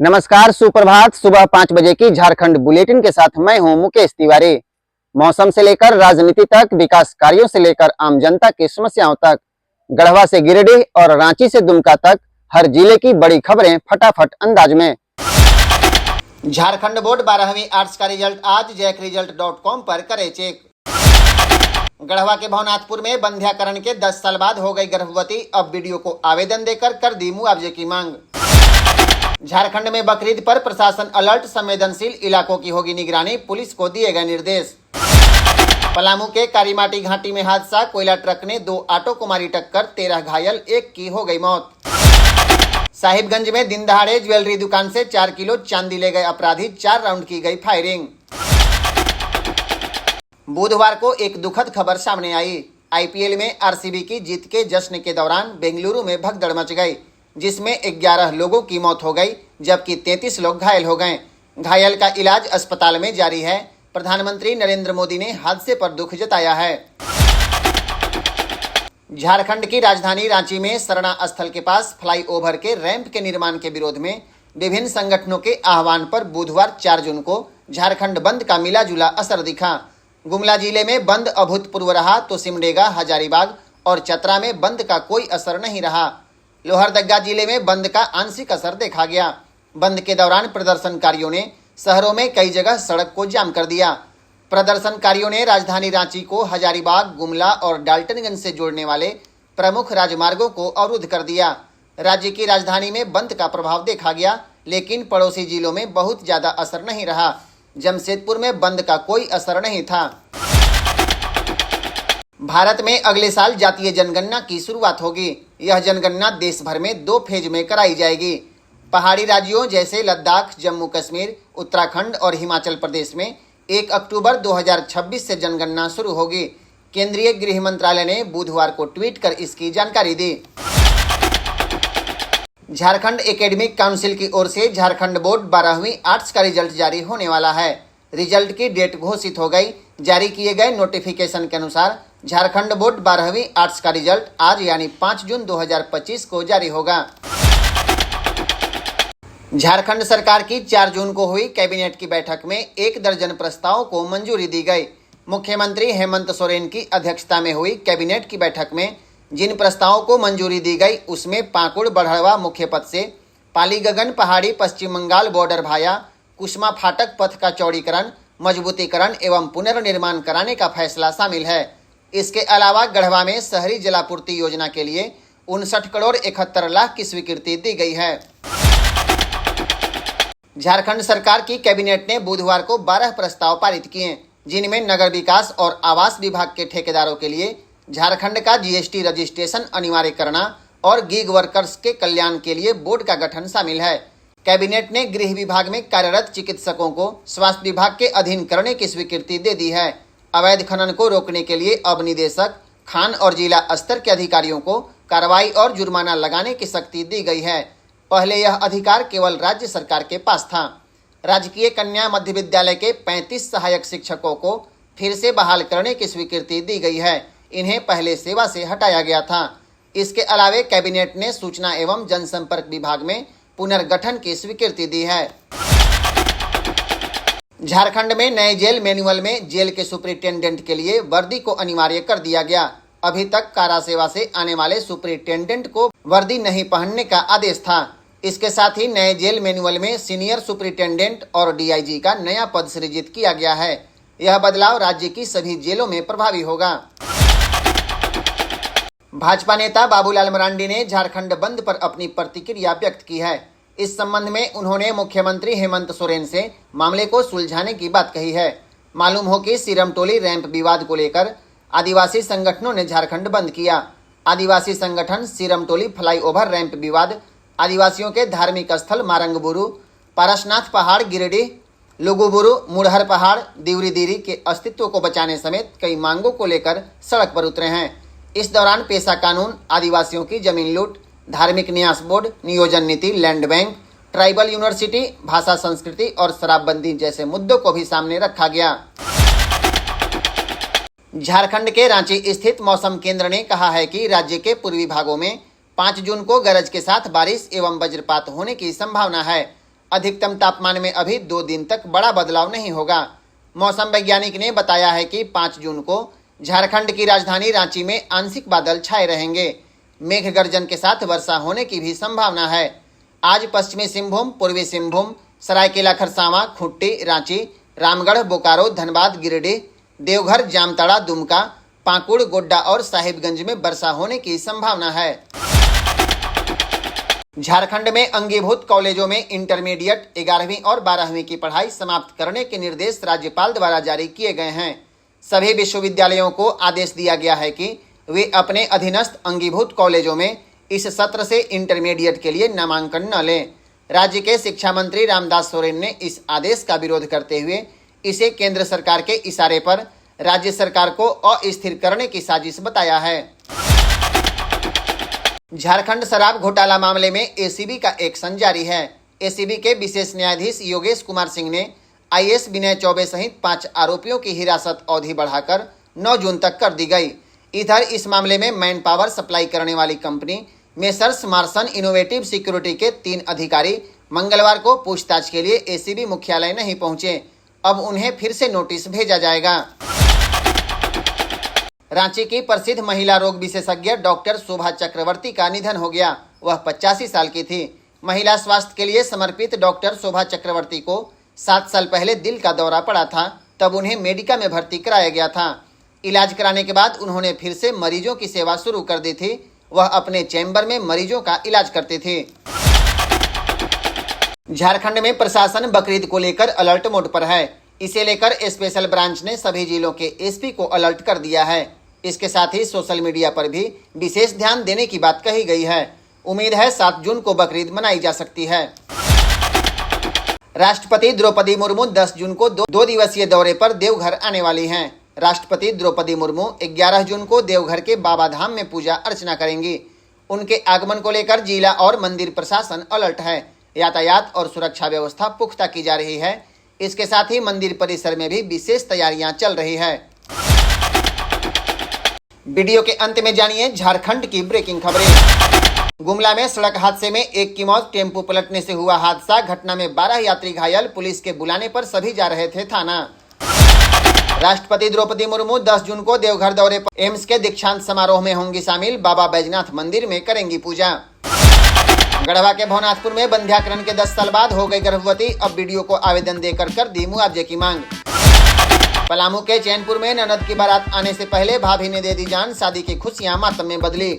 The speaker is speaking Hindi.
नमस्कार, सुप्रभात। सुबह 5 बजे की झारखंड बुलेटिन के साथ मैं हूं मुकेश तिवारी। मौसम से लेकर राजनीति तक, विकास कार्यों से लेकर आम जनता की समस्याओं तक, गढ़वा से गिरिडीह और रांची से दुमका तक हर जिले की बड़ी खबरें फटाफट अंदाज में। झारखंड बोर्ड 12वीं आर्ट्स का रिजल्ट आज jackresult.com पर करे चेक। गढ़वा के भवनाथपुर में बंध्याकरण के 10 साल बाद हो गई गर्भवती, अब वीडियो को आवेदन देकर कर दी मुआवजे की मांग। झारखंड में बकरीद पर प्रशासन अलर्ट, संवेदनशील इलाकों की होगी निगरानी, पुलिस को दिए गए निर्देश। पलामू के कारीमाटी घाटी में हादसा, कोयला ट्रक ने 2 ऑटो को मारी टक्कर, 13 घायल, 1 की हो गई मौत। साहिबगंज में दिन दहाड़े ज्वेलरी दुकान से 4 किलो चांदी ले गए अपराधी, 4 राउंड की गई फायरिंग। बुधवार को एक दुखद खबर सामने आई। आईपीएल में आरसीबी की जीत के जश्न के दौरान बेंगलुरु में भगदड़ मच गई, जिसमें 11 लोगों की मौत हो गई जबकि 33 लोग घायल हो गए। घायल का इलाज अस्पताल में जारी है। प्रधानमंत्री नरेंद्र मोदी ने हादसे पर दुख जताया है। झारखंड की राजधानी रांची में सरना स्थल के पास फ्लाईओवर के रैंप के निर्माण के विरोध में विभिन्न संगठनों के आह्वान पर बुधवार 4 जून को झारखंड बंद का मिला जुला असर दिखा। गुमला जिले में बंद अभूतपूर्व रहा तो सिमडेगा, हजारीबाग और चतरा में बंद का कोई असर नहीं रहा। लोहरदगा जिले में बंद का आंशिक असर देखा गया। बंद के दौरान प्रदर्शनकारियों ने शहरों में कई जगह सड़क को जाम कर दिया। प्रदर्शनकारियों ने राजधानी रांची को हजारीबाग, गुमला और डाल्टनगंज से जोड़ने वाले प्रमुख राजमार्गों को अवरुद्ध कर दिया। राज्य की राजधानी में बंद का प्रभाव देखा गया, लेकिन पड़ोसी जिलों में बहुत ज्यादा असर नहीं रहा। जमशेदपुर में बंद का कोई असर नहीं था। भारत में अगले साल जातीय जनगणना की शुरुआत होगी। यह जनगणना देश भर में 2 फेज में कराई जाएगी। पहाड़ी राज्यों जैसे लद्दाख, जम्मू कश्मीर, उत्तराखंड और हिमाचल प्रदेश में 1 अक्टूबर 2026 से जनगणना शुरू होगी। केंद्रीय गृह मंत्रालय ने बुधवार को ट्वीट कर इसकी जानकारी दी। झारखंड एकेडमिक काउंसिल की ओर से झारखंड बोर्ड 12वीं आर्ट्स का रिजल्ट जारी होने वाला है। रिजल्ट की डेट घोषित हो गई। जारी किए गए नोटिफिकेशन के अनुसार झारखंड बोर्ड 12वीं आर्ट्स का रिजल्ट आज यानी 5 जून 2025 को जारी होगा। झारखंड सरकार की 4 जून को हुई कैबिनेट की बैठक में 1 दर्जन प्रस्तावों को मंजूरी दी गई। मुख्यमंत्री हेमंत सोरेन की अध्यक्षता में हुई कैबिनेट की बैठक में जिन प्रस्तावों को मंजूरी दी गई उसमें पाकुड़ बड़हड़वा मुख्य पथ से पालीगगन पहाड़ी पश्चिम बंगाल बॉर्डर भाया कुसमा फाटक पथ का चौड़ीकरण, मजबूतीकरण एवं पुनर्निर्माण कराने का फैसला शामिल है। इसके अलावा गढ़वा में शहरी जलापूर्ति योजना के लिए 59 करोड़ 71 लाख की स्वीकृति दी गई है। झारखंड सरकार की कैबिनेट ने बुधवार को 12 प्रस्ताव पारित किए, जिनमें नगर विकास और आवास विभाग के ठेकेदारों के लिए झारखंड का जीएसटी रजिस्ट्रेशन अनिवार्य करना और गिग वर्कर्स के कल्याण के लिए बोर्ड का गठन शामिल है। कैबिनेट ने गृह विभाग में कार्यरत चिकित्सकों को स्वास्थ्य विभाग के अधीन करने की स्वीकृति दे दी है। अवैध खनन को रोकने के लिए अब निदेशक, खान और जिला स्तर के अधिकारियों को कार्रवाई और जुर्माना लगाने की शक्ति दी गई है। पहले यह अधिकार केवल राज्य सरकार के पास था। राजकीय कन्या मध्य विद्यालय के 35 सहायक शिक्षकों को फिर से बहाल करने की स्वीकृति दी गई है। इन्हें पहले सेवा से हटाया गया था। इसके अलावा कैबिनेट ने सूचना एवं जनसंपर्क विभाग में पुनर्गठन की स्वीकृति दी है। झारखंड में नए जेल मैनुअल में जेल के सुपरिटेंडेंट के लिए वर्दी को अनिवार्य कर दिया गया। अभी तक कारा सेवा से आने वाले सुपरिटेंडेंट को वर्दी नहीं पहनने का आदेश था। इसके साथ ही नए जेल मैनुअल में सीनियर सुपरिटेंडेंट और डीआईजी का नया पद सृजित किया गया है। यह बदलाव राज्य की सभी जेलों में प्रभावी होगा। भाजपा नेता बाबूलाल मरांडी ने झारखंड बंद पर अपनी प्रतिक्रिया व्यक्त की है। इस संबंध में उन्होंने मुख्यमंत्री हेमंत सोरेन से मामले को सुलझाने की बात कही है। मालूम हो कि सिरमटोली रैंप विवाद को लेकर आदिवासी संगठनों ने झारखंड बंद किया। आदिवासी संगठन सिरमटोली फ्लाईओवर रैंप विवाद, आदिवासियों के धार्मिक स्थल मारंगबुरु, पारसनाथ पहाड़ गिरिडीह, लुगुबुरु, मुड़हर पहाड़, दिवरी दीरी के अस्तित्व को बचाने समेत कई मांगों को लेकर सड़क पर उतरे हैं। इस दौरान पेशा कानून, आदिवासियों की जमीन लूट, धार्मिक न्यास बोर्ड, नियोजन नीति, लैंड बैंक, ट्राइबल यूनिवर्सिटी, भाषा संस्कृति और शराबबंदी जैसे मुद्दों को भी सामने रखा गया। झारखंड के रांची स्थित मौसम केंद्र ने कहा है कि राज्य के पूर्वी भागों में 5 जून को गरज के साथ बारिश एवं वज्रपात होने की संभावना है। अधिकतम तापमान में अभी 2 दिन तक बड़ा बदलाव नहीं होगा। मौसम वैज्ञानिक ने बताया है कि 5 जून को झारखंड की राजधानी रांची में आंशिक बादल छाए रहेंगे। मेघ गर्जन के साथ वर्षा होने की भी संभावना है। आज पश्चिमी सिंहभूम, पूर्वी सिंहभूम, सरायकेला खरसावां, खूंटी, रांची, रामगढ़, बोकारो, धनबाद, गिरिडीह, देवघर, जामताड़ा, दुमका, पाकुड़, गोड्डा और साहिबगंज में वर्षा होने की संभावना है। झारखंड में अंगीभूत कॉलेजों में इंटरमीडिएट 11वीं और 12वीं की पढ़ाई समाप्त करने के निर्देश राज्यपाल द्वारा जारी किए गए हैं। सभी विश्वविद्यालयों को आदेश दिया गया है कि वे अपने अधीनस्थ अंगीभूत कॉलेजों में इस सत्र से इंटरमीडिएट के लिए नामांकन न लें। राज्य के शिक्षा मंत्री रामदास सोरेन ने इस आदेश का विरोध करते हुए इसे केंद्र सरकार के इशारे पर राज्य सरकार को अस्थिर करने की साजिश बताया है। झारखंड शराब घोटाला मामले में एसीबी का एक्शन जारी है। एसीबी के विशेष न्यायाधीश योगेश कुमार सिंह ने आईएएस विनय चौबे सहित 5 आरोपियों की हिरासत अवधि बढ़ाकर 9 जून तक कर दी गई। इधर इस मामले में मैन पावर सप्लाई करने वाली company messrs Marsons innovative security के 3 अधिकारी मंगलवार को पूछताछ के लिए एसीबी मुख्यालय नहीं पहुंचे। अब उन्हें फिर से नोटिस भेजा जाएगा। रांची की प्रसिद्ध महिला रोग विशेषज्ञ डॉक्टर शोभा चक्रवर्ती का निधन हो गया। वह 85 साल की थी। महिला स्वास्थ्य के लिए समर्पित डॉक्टर शोभा चक्रवर्ती को 7 साल पहले दिल का दौरा पड़ा था। तब उन्हें मेडिका में भर्ती कराया गया था। इलाज कराने के बाद उन्होंने फिर से मरीजों की सेवा शुरू कर दी थी। वह अपने चैम्बर में मरीजों का इलाज करते थे। झारखंड में प्रशासन बकरीद को लेकर अलर्ट मोड पर है। इसे लेकर स्पेशल ब्रांच ने सभी जिलों के एसपी को अलर्ट कर दिया है। इसके साथ ही सोशल मीडिया पर भी विशेष ध्यान देने की बात कही गई है। उम्मीद है 7 जून को बकरीद मनाई जा सकती है। राष्ट्रपति द्रौपदी मुर्मू 10 जून को 2 दिवसीय दौरे पर देवघर आने वाली हैं। राष्ट्रपति द्रौपदी मुर्मू 11 जून को देवघर के बाबा धाम में पूजा अर्चना करेंगी। उनके आगमन को लेकर जिला और मंदिर प्रशासन अलर्ट है। यातायात और सुरक्षा व्यवस्था पुख्ता की जा रही है। इसके साथ ही मंदिर परिसर में भी विशेष तैयारियां चल रही है। वीडियो के अंत में जानिए झारखंड की ब्रेकिंग खबरें। गुमला में सड़क हादसे में 1 की मौत, टेम्पो पलटने से हुआ हादसा। घटना में 12 यात्री घायल। पुलिस के बुलाने पर सभी जा रहे थे थाना। राष्ट्रपति द्रौपदी मुर्मू 10 जून को देवघर दौरे पर एम्स के दीक्षांत समारोह में होंगी शामिल। बाबा बैजनाथ मंदिर में करेंगी पूजा। गढ़वा के भवनाथपुर में बंध्याकरण के 10 साल बाद हो गई गर्भवती। अब वीडियो को आवेदन देकर कर दी मुआवजे की मांग। पलामू के चैनपुर में ननद की बारात आने से पहले भाभी ने दे दी जान। शादी की खुशियां मातम में बदली।